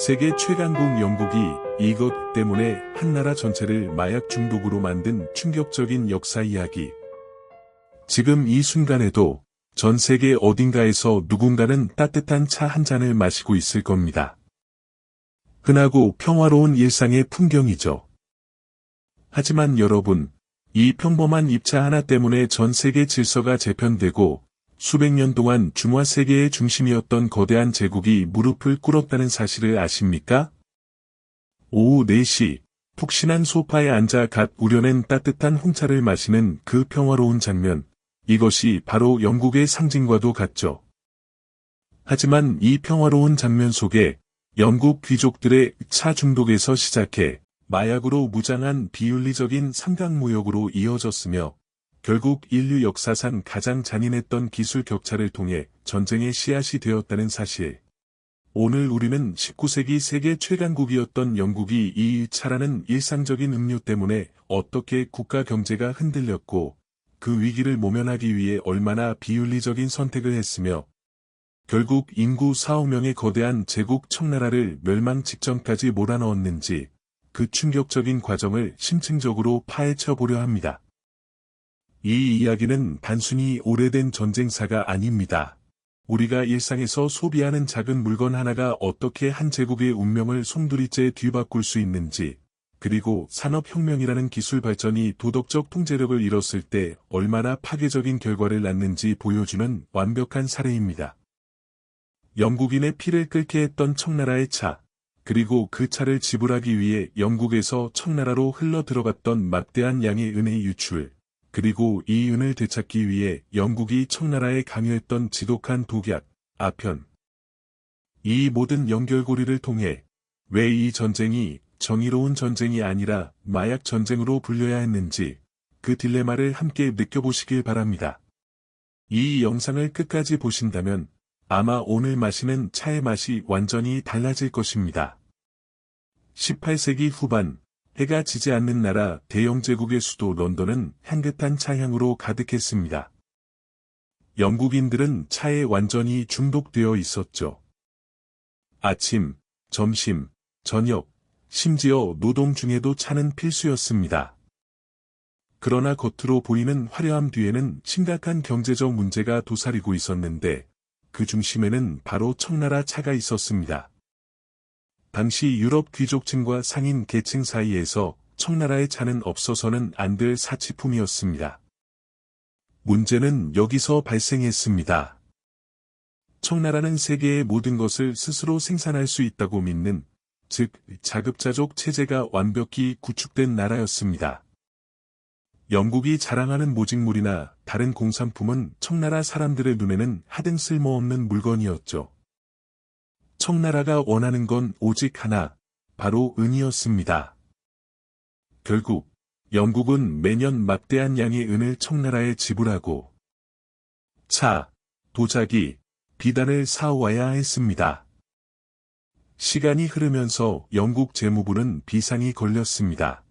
세계 최강국 영국이 이것 때문에 한 나라 전체를 마약 중독으로 만든 충격적인 역사 이야기. 지금 이 순간에도 전 세계 어딘가에서 누군가는 따뜻한 차 한 잔을 마시고 있을 겁니다. 흔하고 평화로운 일상의 풍경이죠. 하지만 여러분, 이 평범한 입차 하나 때문에 전 세계 질서가 재편되고 수백 년 동안 중화 세계의 중심이었던 거대한 제국이 무릎을 꿇었다는 사실을 아십니까? 오후 4시, 푹신한 소파에 앉아 갓 우려낸 따뜻한 홍차를 마시는 그 평화로운 장면, 이것이 바로 영국의 상징과도 같죠. 하지만 이 평화로운 장면 속에 영국 귀족들의 차 중독에서 시작해 마약으로 무장한 비윤리적인 삼각무역으로 이어졌으며 결국 인류 역사상 가장 잔인했던 기술 격차를 통해 전쟁의 씨앗이 되었다는 사실. 오늘 우리는 19세기 세계 최강국이었던 영국이 이 차라는 일상적인 음료 때문에 어떻게 국가 경제가 흔들렸고 그 위기를 모면하기 위해 얼마나 비윤리적인 선택을 했으며 결국 인구 4억 명의 거대한 제국 청나라를 멸망 직전까지 몰아넣었는지 그 충격적인 과정을 심층적으로 파헤쳐 보려 합니다. 이 이야기는 단순히 오래된 전쟁사가 아닙니다. 우리가 일상에서 소비하는 작은 물건 하나가 어떻게 한 제국의 운명을 송두리째 뒤바꿀 수 있는지, 그리고 산업혁명이라는 기술 발전이 도덕적 통제력을 잃었을 때 얼마나 파괴적인 결과를 낳는지 보여주는 완벽한 사례입니다. 영국인의 피를 끓게 했던 청나라의 차, 그리고 그 차를 지불하기 위해 영국에서 청나라로 흘러 들어갔던 막대한 양의 은의 유출, 그리고 이 은을 되찾기 위해 영국이 청나라에 강요했던 지독한 독약, 아편. 이 모든 연결고리를 통해 왜 이 전쟁이 정의로운 전쟁이 아니라 마약 전쟁으로 불려야 했는지 그 딜레마를 함께 느껴보시길 바랍니다. 이 영상을 끝까지 보신다면 아마 오늘 마시는 차의 맛이 완전히 달라질 것입니다. 18세기 후반, 해가 지지 않는 나라 대영 제국의 수도 런던은 향긋한 차향으로 가득했습니다. 영국인들은 차에 완전히 중독되어 있었죠. 아침, 점심, 저녁, 심지어 노동 중에도 차는 필수였습니다. 그러나 겉으로 보이는 화려함 뒤에는 심각한 경제적 문제가 도사리고 있었는데 그 중심에는 바로 청나라 차가 있었습니다. 당시 유럽 귀족층과 상인 계층 사이에서 청나라의 차는 없어서는 안 될 사치품이었습니다. 문제는 여기서 발생했습니다. 청나라는 세계의 모든 것을 스스로 생산할 수 있다고 믿는, 즉 자급자족 체제가 완벽히 구축된 나라였습니다. 영국이 자랑하는 모직물이나 다른 공산품은 청나라 사람들의 눈에는 하등 쓸모없는 물건이었죠. 청나라가 원하는 건 오직 하나, 바로 은이었습니다. 결국 영국은 매년 막대한 양의 은을 청나라에 지불하고 차, 도자기, 비단을 사와야 했습니다. 시간이 흐르면서 영국 재무부는 비상이 걸렸습니다.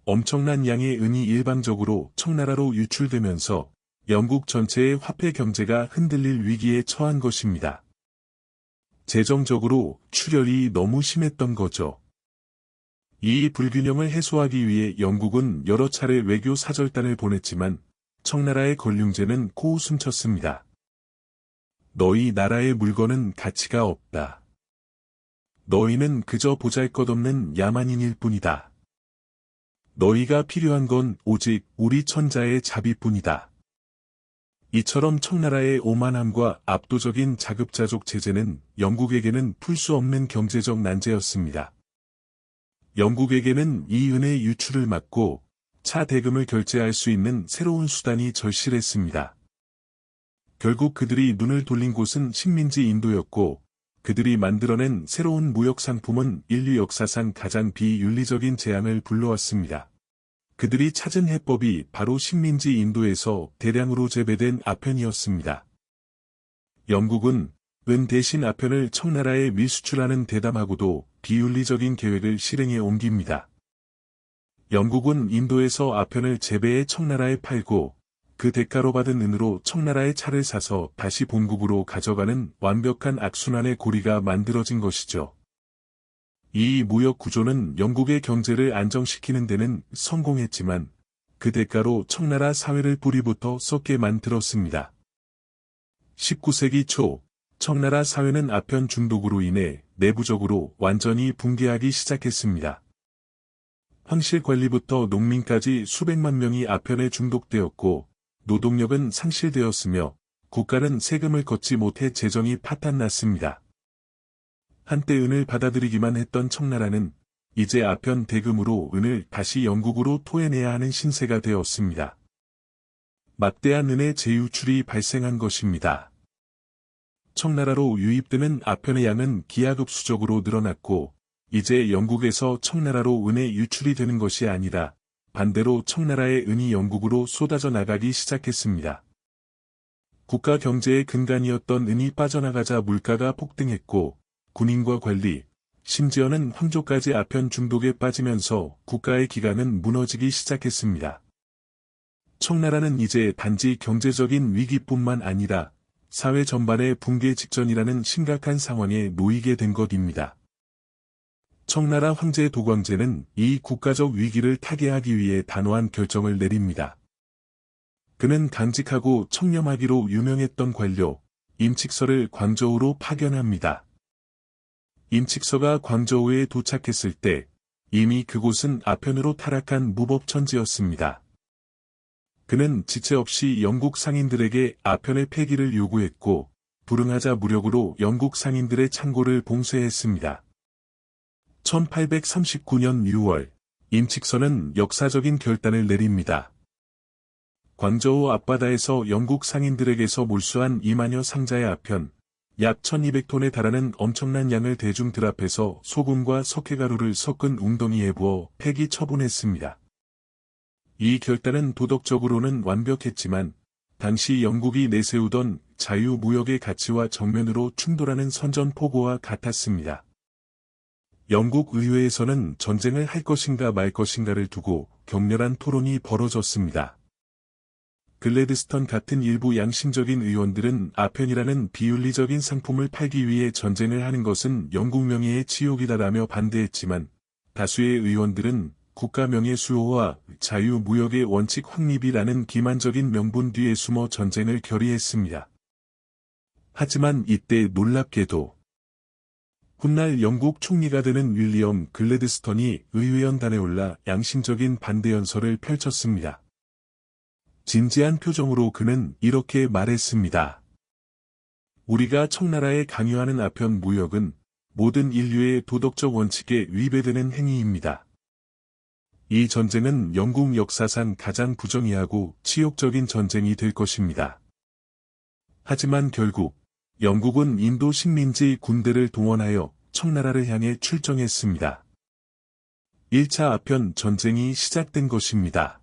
엄청난 양의 은이 일방적으로 청나라로 유출되면서 영국 전체의 화폐 경제가 흔들릴 위기에 처한 것입니다. 재정적으로 출혈이 너무 심했던 거죠. 이 불균형을 해소하기 위해 영국은 여러 차례 외교 사절단을 보냈지만 청나라의 권륭제는 코웃음쳤습니다. 너희 나라의 물건은 가치가 없다. 너희는 그저 보잘것없는 야만인일 뿐이다. 너희가 필요한 건 오직 우리 천자의 자비뿐이다. 이처럼 청나라의 오만함과 압도적인 자급자족 체제는 영국에게는 풀 수 없는 경제적 난제였습니다. 영국에게는 이 은의 유출을 막고 차 대금을 결제할 수 있는 새로운 수단이 절실했습니다. 결국 그들이 눈을 돌린 곳은 식민지 인도였고 그들이 만들어낸 새로운 무역 상품은 인류 역사상 가장 비윤리적인 재앙을 불러왔습니다. 그들이 찾은 해법이 바로 식민지 인도에서 대량으로 재배된 아편이었습니다. 영국은 은 대신 아편을 청나라에 밀수출하는 대담하고도 비윤리적인 계획을 실행에 옮깁니다. 영국은 인도에서 아편을 재배해 청나라에 팔고 그 대가로 받은 은으로 청나라의 차를 사서 다시 본국으로 가져가는 완벽한 악순환의 고리가 만들어진 것이죠. 이 무역 구조는 영국의 경제를 안정시키는 데는 성공했지만 그 대가로 청나라 사회를 뿌리부터 썩게 만들었습니다. 19세기 초 청나라 사회는 아편 중독으로 인해 내부적으로 완전히 붕괴하기 시작했습니다. 황실 관리부터 농민까지 수백만 명이 아편에 중독되었고 노동력은 상실되었으며 국가는 세금을 걷지 못해 재정이 파탄났습니다. 한때 은을 받아들이기만 했던 청나라는 이제 아편 대금으로 은을 다시 영국으로 토해내야 하는 신세가 되었습니다. 막대한 은의 재유출이 발생한 것입니다. 청나라로 유입되는 아편의 양은 기하급수적으로 늘어났고 이제 영국에서 청나라로 은의 유출이 되는 것이 아니라 반대로 청나라의 은이 영국으로 쏟아져 나가기 시작했습니다. 국가 경제의 근간이었던 은이 빠져나가자 물가가 폭등했고 군인과 관리, 심지어는 황조까지 아편 중독에 빠지면서 국가의 기강은 무너지기 시작했습니다. 청나라는 이제 단지 경제적인 위기뿐만 아니라 사회 전반의 붕괴 직전이라는 심각한 상황에 놓이게 된 것입니다. 청나라 황제 도광제는 이 국가적 위기를 타개하기 위해 단호한 결정을 내립니다. 그는 강직하고 청렴하기로 유명했던 관료, 임칙서를 광저우로 파견합니다. 임칙서가 광저우에 도착했을 때 이미 그곳은 아편으로 타락한 무법천지였습니다. 그는 지체 없이 영국 상인들에게 아편의 폐기를 요구했고 불응하자 무력으로 영국 상인들의 창고를 봉쇄했습니다. 1839년 6월 임칙서는 역사적인 결단을 내립니다. 광저우 앞바다에서 영국 상인들에게서 몰수한 2만여 상자의 아편, 약 1200톤에 달하는 엄청난 양을 대중들 앞에서 소금과 석회가루를 섞은 웅덩이에 부어 폐기 처분했습니다. 이 결단은 도덕적으로는 완벽했지만 당시 영국이 내세우던 자유무역의 가치와 정면으로 충돌하는 선전포고와 같았습니다. 영국 의회에서는 전쟁을 할 것인가 말 것인가를 두고 격렬한 토론이 벌어졌습니다. 글래드스턴 같은 일부 양심적인 의원들은 아편이라는 비윤리적인 상품을 팔기 위해 전쟁을 하는 것은 영국 명예의 치욕이다라며 반대했지만 다수의 의원들은 국가 명예 수호와 자유무역의 원칙 확립이라는 기만적인 명분 뒤에 숨어 전쟁을 결의했습니다. 하지만 이때 놀랍게도 훗날 영국 총리가 되는 윌리엄 글래드스턴이 의회연단에 올라 양심적인 반대 연설을 펼쳤습니다. 진지한 표정으로 그는 이렇게 말했습니다. 우리가 청나라에 강요하는 아편 무역은 모든 인류의 도덕적 원칙에 위배되는 행위입니다. 이 전쟁은 영국 역사상 가장 부정의하고 치욕적인 전쟁이 될 것입니다. 하지만 결국 영국은 인도 식민지 군대를 동원하여 청나라를 향해 출정했습니다. 1차 아편 전쟁이 시작된 것입니다.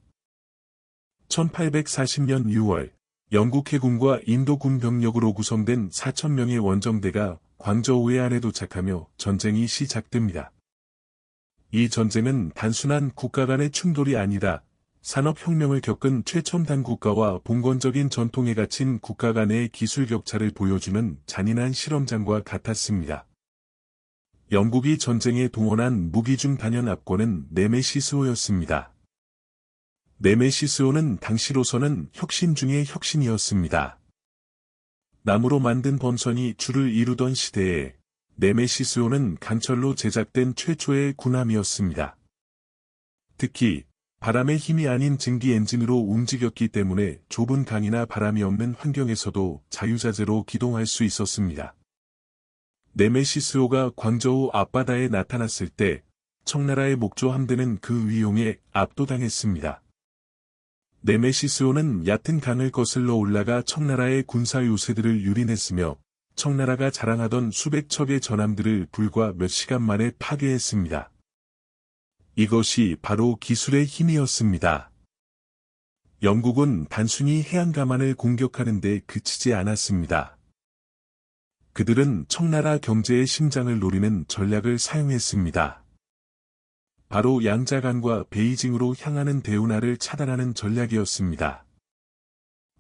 1840년 6월 영국 해군과 인도군 병력으로 구성된 4,000명의 원정대가 광저우에 안에 도착하며 전쟁이 시작됩니다. 이 전쟁은 단순한 국가 간의 충돌이 아니라 산업혁명을 겪은 최첨단 국가와 봉건적인 전통에 갇힌 국가 간의 기술 격차를 보여주는 잔인한 실험장과 같았습니다. 영국이 전쟁에 동원한 무기 중 단연 압권은 네메시스호였습니다. 네메시스호는 당시로서는 혁신 중의 혁신이었습니다. 나무로 만든 범선이 줄을 이루던 시대에 네메시스호는 강철로 제작된 최초의 군함이었습니다. 특히 바람의 힘이 아닌 증기 엔진으로 움직였기 때문에 좁은 강이나 바람이 없는 환경에서도 자유자재로 기동할 수 있었습니다. 네메시스호가 광저우 앞바다에 나타났을 때 청나라의 목조 함대는 그 위용에 압도당했습니다. 네메시스호는 얕은 강을 거슬러 올라가 청나라의 군사 요새들을 유린했으며 청나라가 자랑하던 수백 척의 전함들을 불과 몇 시간 만에 파괴했습니다. 이것이 바로 기술의 힘이었습니다. 영국은 단순히 해안 가만을 공격하는 데 그치지 않았습니다. 그들은 청나라 경제의 심장을 노리는 전략을 사용했습니다. 바로 양자간과 베이징으로 향하는 대운하를 차단하는 전략이었습니다.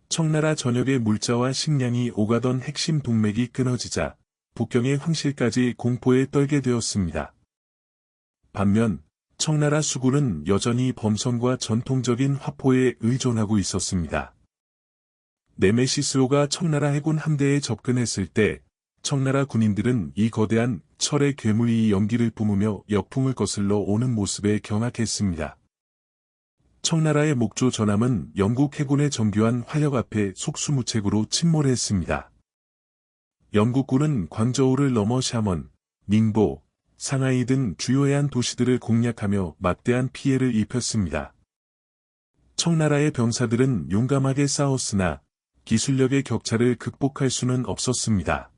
청나라 전역의 물자와 식량이 오가던 핵심 동맥이 끊어지자 북경의 황실까지 공포에 떨게 되었습니다. 반면 청나라 수군은 여전히 범선과 전통적인 화포에 의존하고 있었습니다. 네메시스호가 청나라 해군 함대에 접근했을 때 청나라 군인들은 이 거대한 철의 괴물이 연기를 뿜으며 역풍을 거슬러 오는 모습에 경악했습니다. 청나라의 목조 전함은 영국 해군의 정교한 화력 앞에 속수무책으로 침몰했습니다. 영국군은 광저우를 넘어 샤먼, 닝보, 상하이 등 주요 해안 도시들을 공략하며 막대한 피해를 입혔습니다. 청나라의 병사들은 용감하게 싸웠으나 기술력의 격차를 극복할 수는 없었습니다.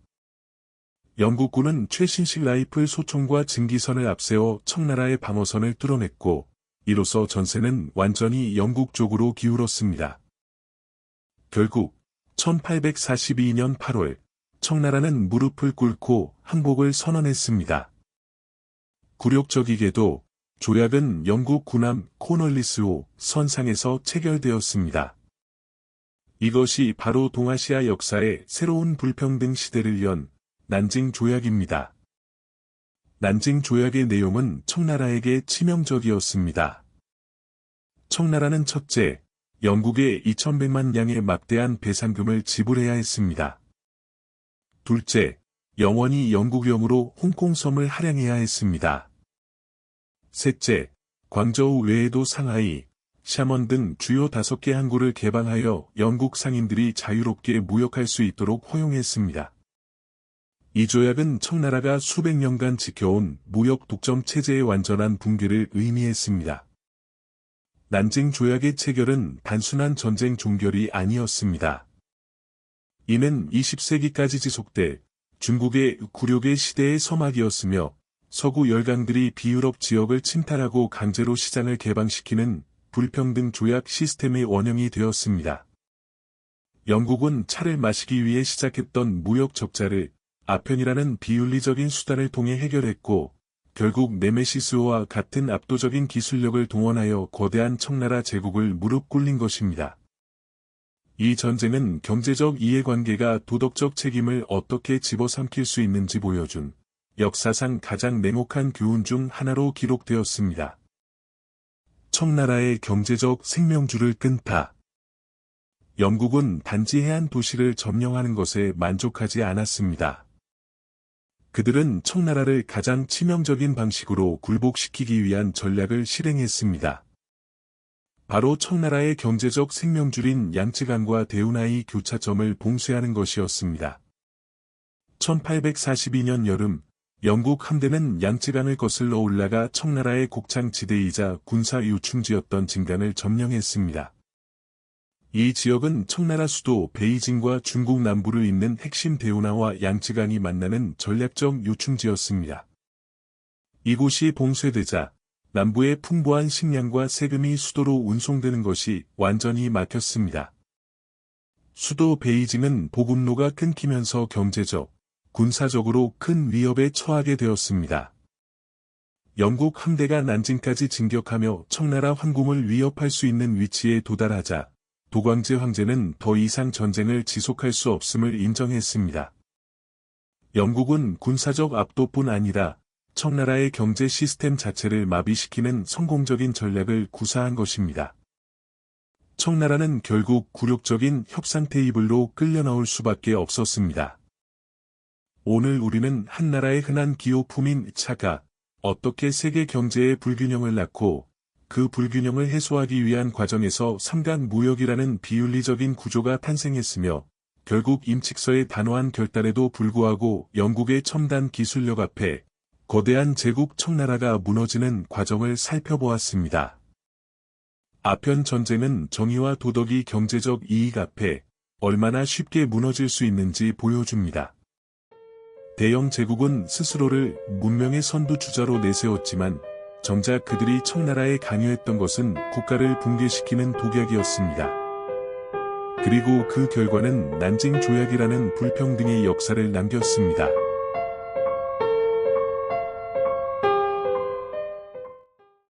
영국군은 최신식 라이플 소총과 증기선을 앞세워 청나라의 방어선을 뚫어냈고, 이로써 전세는 완전히 영국 쪽으로 기울었습니다. 결국 1842년 8월 청나라는 무릎을 꿇고 항복을 선언했습니다. 굴욕적이게도 조약은 영국 군함 코널리스호 선상에서 체결되었습니다. 이것이 바로 동아시아 역사의 새로운 불평등 시대를 연 난징 조약입니다. 난징 조약의 내용은 청나라에게 치명적이었습니다. 청나라는 첫째, 영국에 2100만 량의 막대한 배상금을 지불해야 했습니다. 둘째, 영원히 영국령으로 홍콩섬을 할양해야 했습니다. 셋째, 광저우 외에도 상하이, 샤먼 등 주요 5개 항구를 개방하여 영국 상인들이 자유롭게 무역할 수 있도록 허용했습니다. 이 조약은 청나라가 수백 년간 지켜온 무역 독점 체제의 완전한 붕괴를 의미했습니다. 난징 조약의 체결은 단순한 전쟁 종결이 아니었습니다. 이는 20세기까지 지속돼 중국의 굴욕의 시대의 서막이었으며 서구 열강들이 비유럽 지역을 침탈하고 강제로 시장을 개방시키는 불평등 조약 시스템의 원형이 되었습니다. 영국은 차를 마시기 위해 시작했던 무역 적자를 아편이라는 비윤리적인 수단을 통해 해결했고, 결국 네메시스호와 같은 압도적인 기술력을 동원하여 거대한 청나라 제국을 무릎 꿇린 것입니다. 이 전쟁은 경제적 이해관계가 도덕적 책임을 어떻게 집어삼킬 수 있는지 보여준 역사상 가장 냉혹한 교훈 중 하나로 기록되었습니다. 청나라의 경제적 생명줄을 끈다. 영국은 단지 해안 도시를 점령하는 것에 만족하지 않았습니다. 그들은 청나라를 가장 치명적인 방식으로 굴복시키기 위한 전략을 실행했습니다. 바로 청나라의 경제적 생명줄인 양쯔강과 대운하이 교차점을 봉쇄하는 것이었습니다. 1842년 여름, 영국 함대는 양쯔강을 거슬러 올라가 청나라의 곡창지대이자 군사 요충지였던 진강을 점령했습니다. 이 지역은 청나라 수도 베이징과 중국 남부를 잇는 핵심 대운하와 양쯔강이 만나는 전략적 요충지였습니다. 이곳이 봉쇄되자 남부의 풍부한 식량과 세금이 수도로 운송되는 것이 완전히 막혔습니다. 수도 베이징은 보급로가 끊기면서 경제적, 군사적으로 큰 위협에 처하게 되었습니다. 영국 함대가 난징까지 진격하며 청나라 황궁을 위협할 수 있는 위치에 도달하자 도광제 황제는 더 이상 전쟁을 지속할 수 없음을 인정했습니다. 영국은 군사적 압도뿐 아니라 청나라의 경제 시스템 자체를 마비시키는 성공적인 전략을 구사한 것입니다. 청나라는 결국 굴욕적인 협상 테이블로 끌려 나올 수밖에 없었습니다. 오늘 우리는 한 나라의 흔한 기호품인 차가 어떻게 세계 경제의 불균형을 낳고 그 불균형을 해소하기 위한 과정에서 삼각무역이라는 비윤리적인 구조가 탄생했으며 결국 임칙서의 단호한 결단에도 불구하고 영국의 첨단 기술력 앞에 거대한 제국 청나라가 무너지는 과정을 살펴보았습니다. 아편 전쟁은 정의와 도덕이 경제적 이익 앞에 얼마나 쉽게 무너질 수 있는지 보여줍니다. 대영 제국은 스스로를 문명의 선두주자로 내세웠지만 정작 그들이 청나라에 강요했던 것은 국가를 붕괴시키는 독약이었습니다. 그리고 그 결과는 난징 조약이라는 불평등의 역사를 남겼습니다.